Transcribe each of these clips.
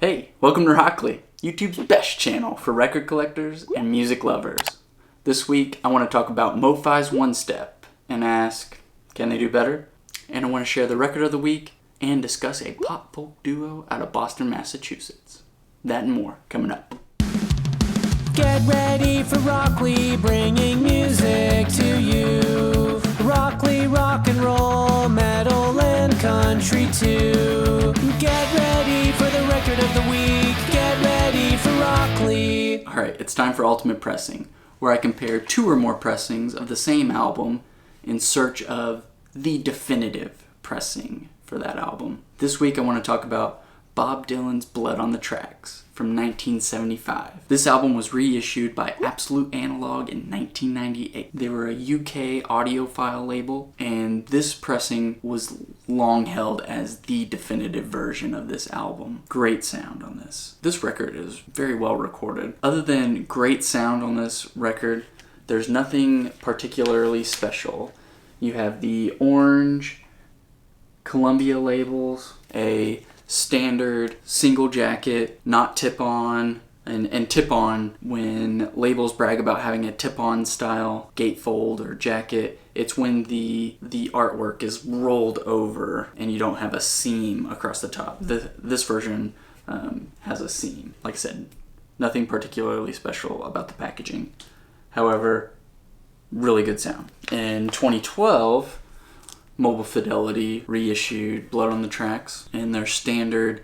Hey, welcome to Rockoli, YouTube's best channel for record collectors and music lovers. This week I want to talk about Mo-Fi's OneStep and ask, can they do better? And I want to share the record of the week and discuss a pop-folk duo out of Boston, Massachusetts. That and more coming up. Get ready for Rockoli, bringing music to you. Rockoli, rock and roll, metal and country too. Get ready for the record of the week. Get ready for Rockoli. Alright, it's time for Ultimate Pressing, where I compare two or more pressings of the same album in search of the definitive pressing for that album. This week I want to talk about Bob Dylan's Blood on the Tracks from 1975. This album was reissued by Absolute Analogue in 1998. They were a UK audiophile label, and this pressing was long held as the definitive version of this album. Great sound on this. This record is very well recorded. Other than great sound on this record, there's nothing particularly special. You have the orange Columbia labels, a standard single jacket, not tip-on, and tip-on, when labels brag about having a tip-on style gatefold or jacket, it's when the artwork is rolled over and you don't have a seam across the top. This version has a seam. Like I said, nothing particularly special about the packaging. However, really good sound. In 2012, Mobile Fidelity reissued Blood on the Tracks in their standard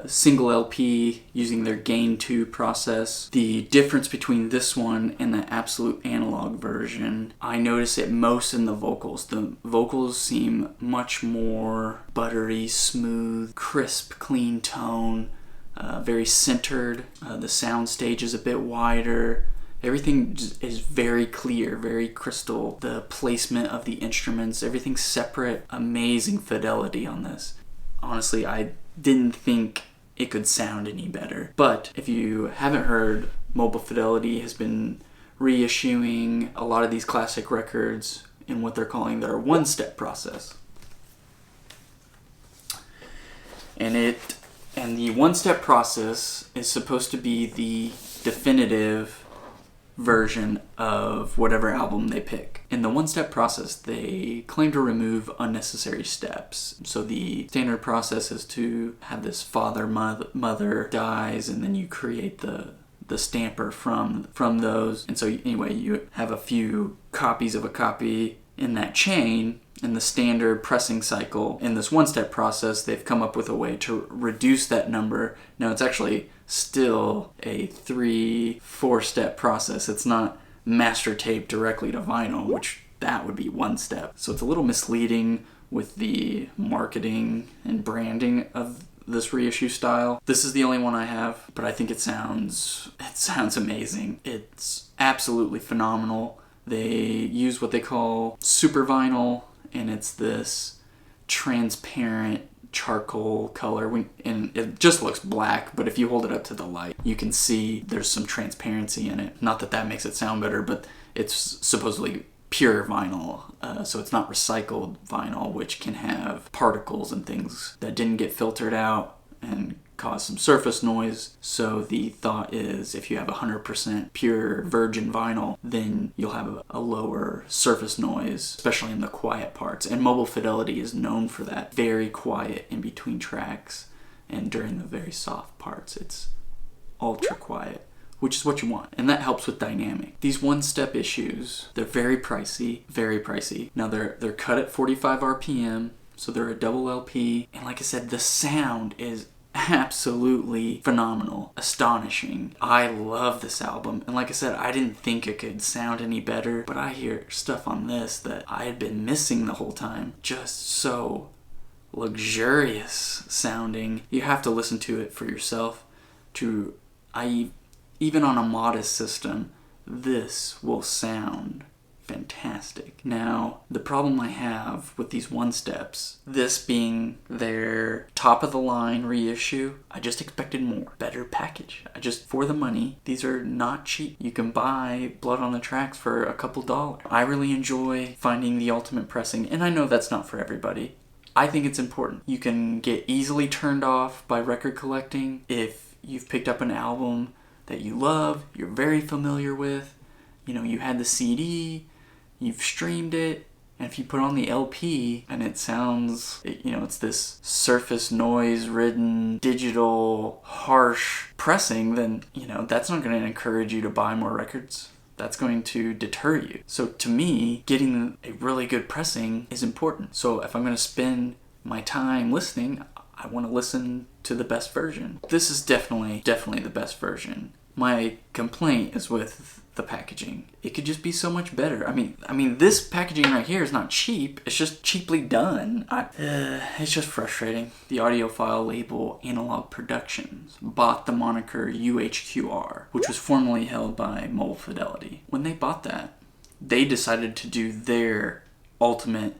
single LP using their Gain 2 process. The difference between this one and the Absolute Analog version, I notice it most in the vocals. The vocals seem much more buttery, smooth, crisp, clean tone, very centered. The sound stage is a bit wider. Everything is very clear, very crystal. The placement of the instruments, everything's separate. Amazing fidelity on this. Honestly, I didn't think it could sound any better. But if you haven't heard, Mobile Fidelity has been reissuing a lot of these classic records in what they're calling their OneStep process. And the OneStep process is supposed to be the definitive version of whatever album they pick. In the OneStep process, they claim to remove unnecessary steps. So the standard process is to have this father, mother dies, and then you create the stamper from those. And so anyway, you have a few copies of a copy in that chain. In the standard pressing cycle, in this OneStep process, they've come up with a way to reduce that number. Now, it's actually still a 3-4 step process. It's not master tape directly to vinyl, which that would be OneStep. So it's a little misleading with the marketing and branding of this reissue style. This is the only one I have, but I think it sounds amazing. It's absolutely phenomenal. They use what they call super vinyl, and it's this transparent charcoal color, and it just looks black, but if you hold it up to the light, you can see there's some transparency in it. Not that that makes it sound better, but it's supposedly pure vinyl, so it's not recycled vinyl, which can have particles and things that didn't get filtered out and cause some surface noise. So the thought is, if you have 100% pure virgin vinyl, then you'll have a lower surface noise, especially in the quiet parts. And Mobile Fidelity is known for that. Very quiet in between tracks, and during the very soft parts, it's ultra quiet, which is what you want. And that helps with dynamic. These OneStep issues, they're very pricey, very pricey. Now they're cut at 45 RPM, so they're a double LP. And like I said, the sound is absolutely phenomenal, astonishing. I love this album, and like I said, I didn't think it could sound any better, but I hear stuff on this that I had been missing the whole time. Just so luxurious sounding. You have to listen to it for yourself. Even on a modest system, this will sound fantastic. Now, the problem I have with these OneSteps, this being their top of the line reissue, I just expected more. Better package. For the money, these are not cheap. You can buy Blood on the Tracks for a couple dollars. I really enjoy finding the ultimate pressing, and I know that's not for everybody. I think it's important. You can get easily turned off by record collecting if you've picked up an album that you love, you're very familiar with, you had the CD, you've streamed it, and if you put on the LP and it sounds, it's this surface noise ridden, digital, harsh pressing, then, that's not going to encourage you to buy more records. That's going to deter you. So to me, getting a really good pressing is important. So if I'm going to spend my time listening, I want to listen to the best version. This is definitely the best version. My complaint is with the packaging. It could just be so much better. I mean, this packaging right here is not cheap. It's just cheaply done. It's just frustrating. The audiophile label Analogue Productions bought the moniker UHQR, which was formerly held by Mobile Fidelity. When they bought that, they decided to do their ultimate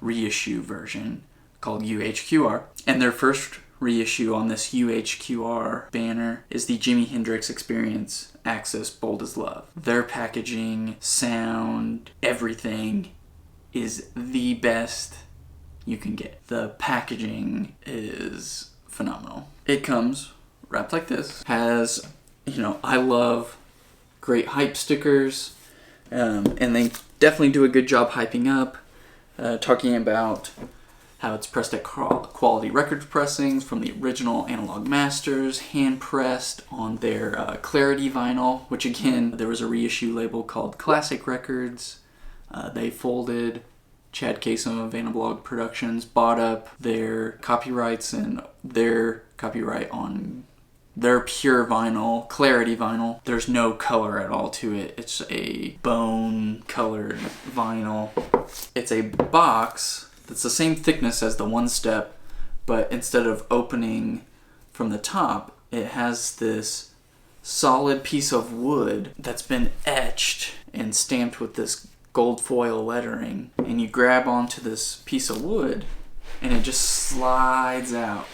reissue version called UHQR, and their first reissue on this UHQR banner is the Jimi Hendrix Experience Access Bold as Love. Their packaging, sound, everything is the best you can get. The packaging is phenomenal. It comes wrapped like this. Has, I love great hype stickers, and they definitely do a good job hyping up, talking about how it's pressed at quality record pressings from the original analog masters, hand pressed on their Clarity vinyl, which again, there was a reissue label called Classic Records. They folded. Chad Kasem of Analogue Productions bought up their copyrights and their copyright on their pure vinyl, Clarity vinyl. There's no color at all to it. It's a bone colored vinyl. It's a box that's the same thickness as the OneStep, but instead of opening from the top, it has this solid piece of wood that's been etched and stamped with this gold foil lettering. And you grab onto this piece of wood, and it just slides out.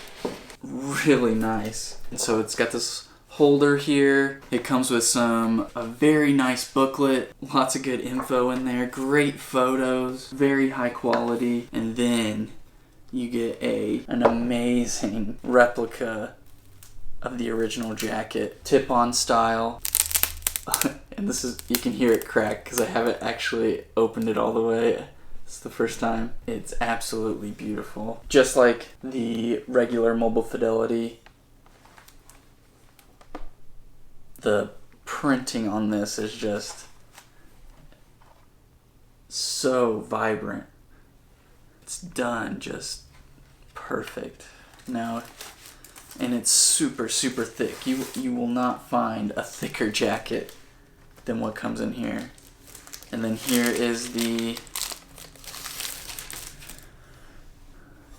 Really nice. And so it's got this holder here. It comes with a very nice booklet, lots of good info in there, great photos, very high quality, and then you get an amazing replica of the original jacket, tip-on style. And you can hear it crack because I haven't actually opened it all the way. It's the first time. It's absolutely beautiful. Just like the regular Mobile Fidelity, the printing on this is just so vibrant. It's done just perfect. Now, and it's super, super thick. You will not find a thicker jacket than what comes in here. And then here is the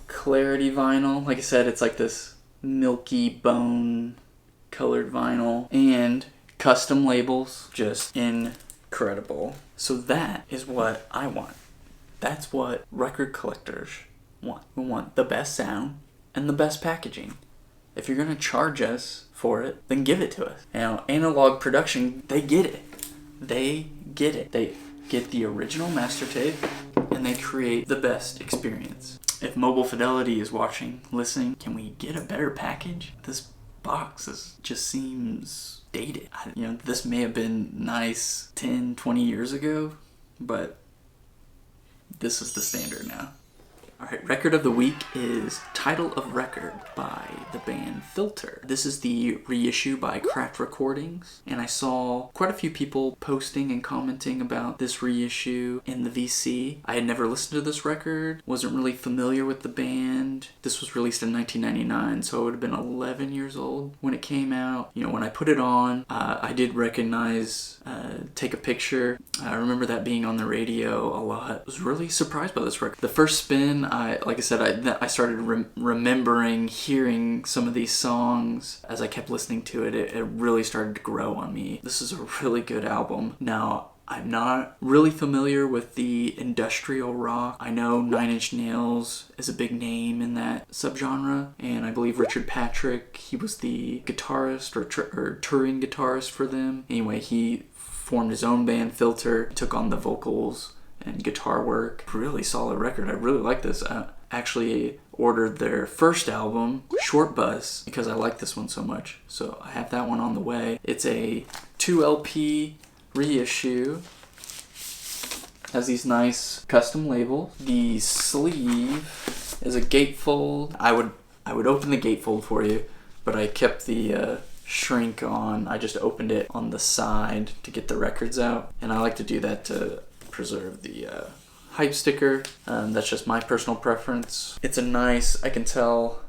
Clarity vinyl. Like I said, it's like this milky bone colored vinyl, and custom labels, just incredible. So that is what I want. That's what record collectors want. We want the best sound and the best packaging. If you're gonna charge us for it, then give it to us. Now, Analogue Production, they get it. They get it. They get the original master tape, and they create the best experience. If Mobile Fidelity is watching, listening, can we get a better package? This box just seems dated. This may have been nice 10, 20 years ago, but this is the standard now. Alright, record of the week is Title of Record by the band Filter. This is the reissue by Craft Recordings, and I saw quite a few people posting and commenting about this reissue in the VC. I had never listened to this record, wasn't really familiar with the band. This was released in 1999, so I would have been 11 years old when it came out. When I put it on, I did recognize, take a picture. I remember that being on the radio a lot. I was really surprised by this record. The first spin, I started remembering hearing some of these songs as I kept listening to it. It really started to grow on me. This is a really good album. Now, I'm not really familiar with the industrial rock. I know 9 Inch Nails is a big name in that subgenre, and I believe Richard Patrick, he was the guitarist or touring guitarist for them. Anyway, he formed his own band, Filter, took on the vocals and guitar work. Really solid record. I really like this. actually ordered their first album, Short Bus, because I like this one so much. So I have that one on the way. It's a 2 LP reissue. Has these nice custom labels. The sleeve is a gatefold. I would open the gatefold for you, but I kept the shrink on. I just opened it on the side to get the records out, and I like to do that to preserve the hype sticker. That's just my personal preference. It's a nice, I can tell,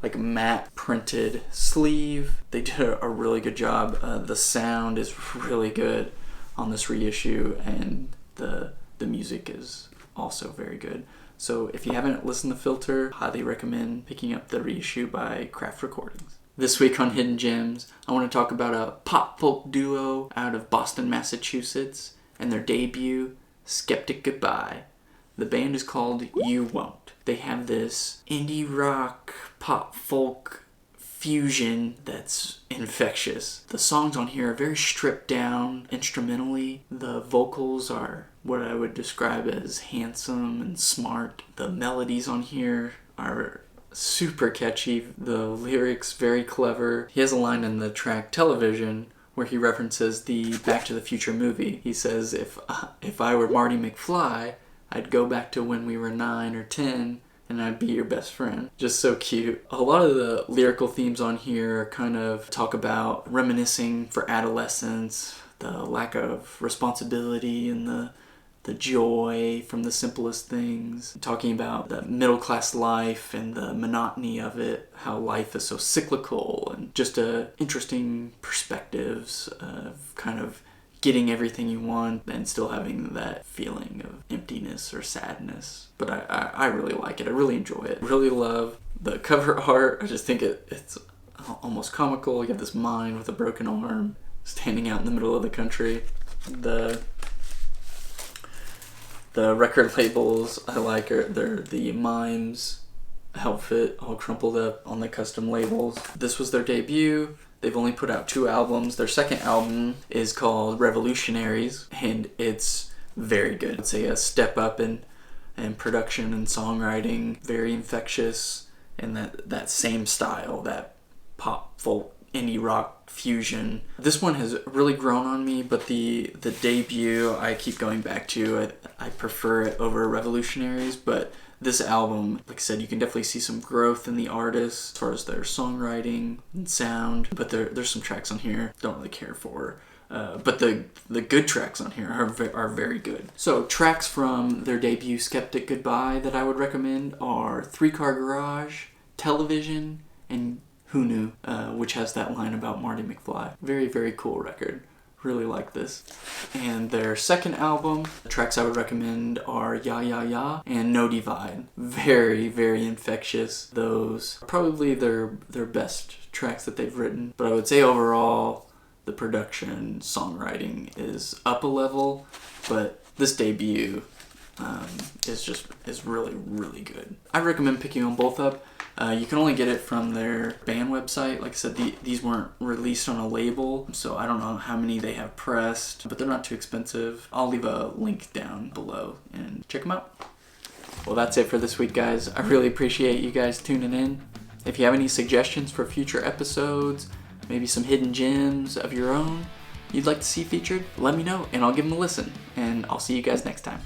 like matte printed sleeve. They did a really good job. The sound is really good on this reissue, and the music is also very good. So if you haven't listened to Filter, highly recommend picking up the reissue by Craft Recordings. This week on Hidden Gems, I want to talk about a pop folk duo out of Boston, Massachusetts, and their debut, Skeptic Goodbye. The band is called You Won't. They have this indie rock, pop folk fusion that's infectious. The songs on here are very stripped down instrumentally. The vocals are what I would describe as handsome and smart. The melodies on here are super catchy. The lyrics very clever. He has a line in the track Television where he references the Back to the Future movie. He says, if I were Marty McFly, I'd go back to when we were 9 or 10 and I'd be your best friend. Just so cute. A lot of the lyrical themes on here kind of talk about reminiscing for adolescence, the lack of responsibility and the joy from the simplest things, talking about the middle-class life and the monotony of it, how life is so cyclical, and just interesting perspectives of kind of getting everything you want and still having that feeling of emptiness or sadness. But I really like it. I really enjoy it. Really love the cover art. I just think it's almost comical. You have this mine with a broken arm standing out in the middle of the country. The record labels I like they're the mimes outfit all crumpled up on the custom labels. This was their debut. They've only put out 2 albums. Their second album is called Revolutionaries, and it's very good. It's a step up in production and songwriting, very infectious, and that same style, that pop folk indie rock fusion. This one has really grown on me, but the debut I keep going back to. I prefer it over Revolutionaries, but this album, like I said, you can definitely see some growth in the artists as far as their songwriting and sound, but there's some tracks on here I don't really care for. But the good tracks on here are very good. So tracks from their debut, Skeptic Goodbye, that I would recommend are 3 Car Garage, Television, and Who Knew, which has that line about Marty McFly. Very, very cool record. Really like this. And their second album, the tracks I would recommend are Ya Ya Ya and No Divide. Very, very infectious. Those are probably their best tracks that they've written. But I would say overall, the production, songwriting is up a level, but this debut is really, really good. I recommend picking them both up. You can only get it from their band website. Like I said, these weren't released on a label, so I don't know how many they have pressed, but they're not too expensive. I'll leave a link down below and check them out. Well, that's it for this week, guys. I really appreciate you guys tuning in. If you have any suggestions for future episodes, maybe some hidden gems of your own you'd like to see featured, let me know and I'll give them a listen. And I'll see you guys next time.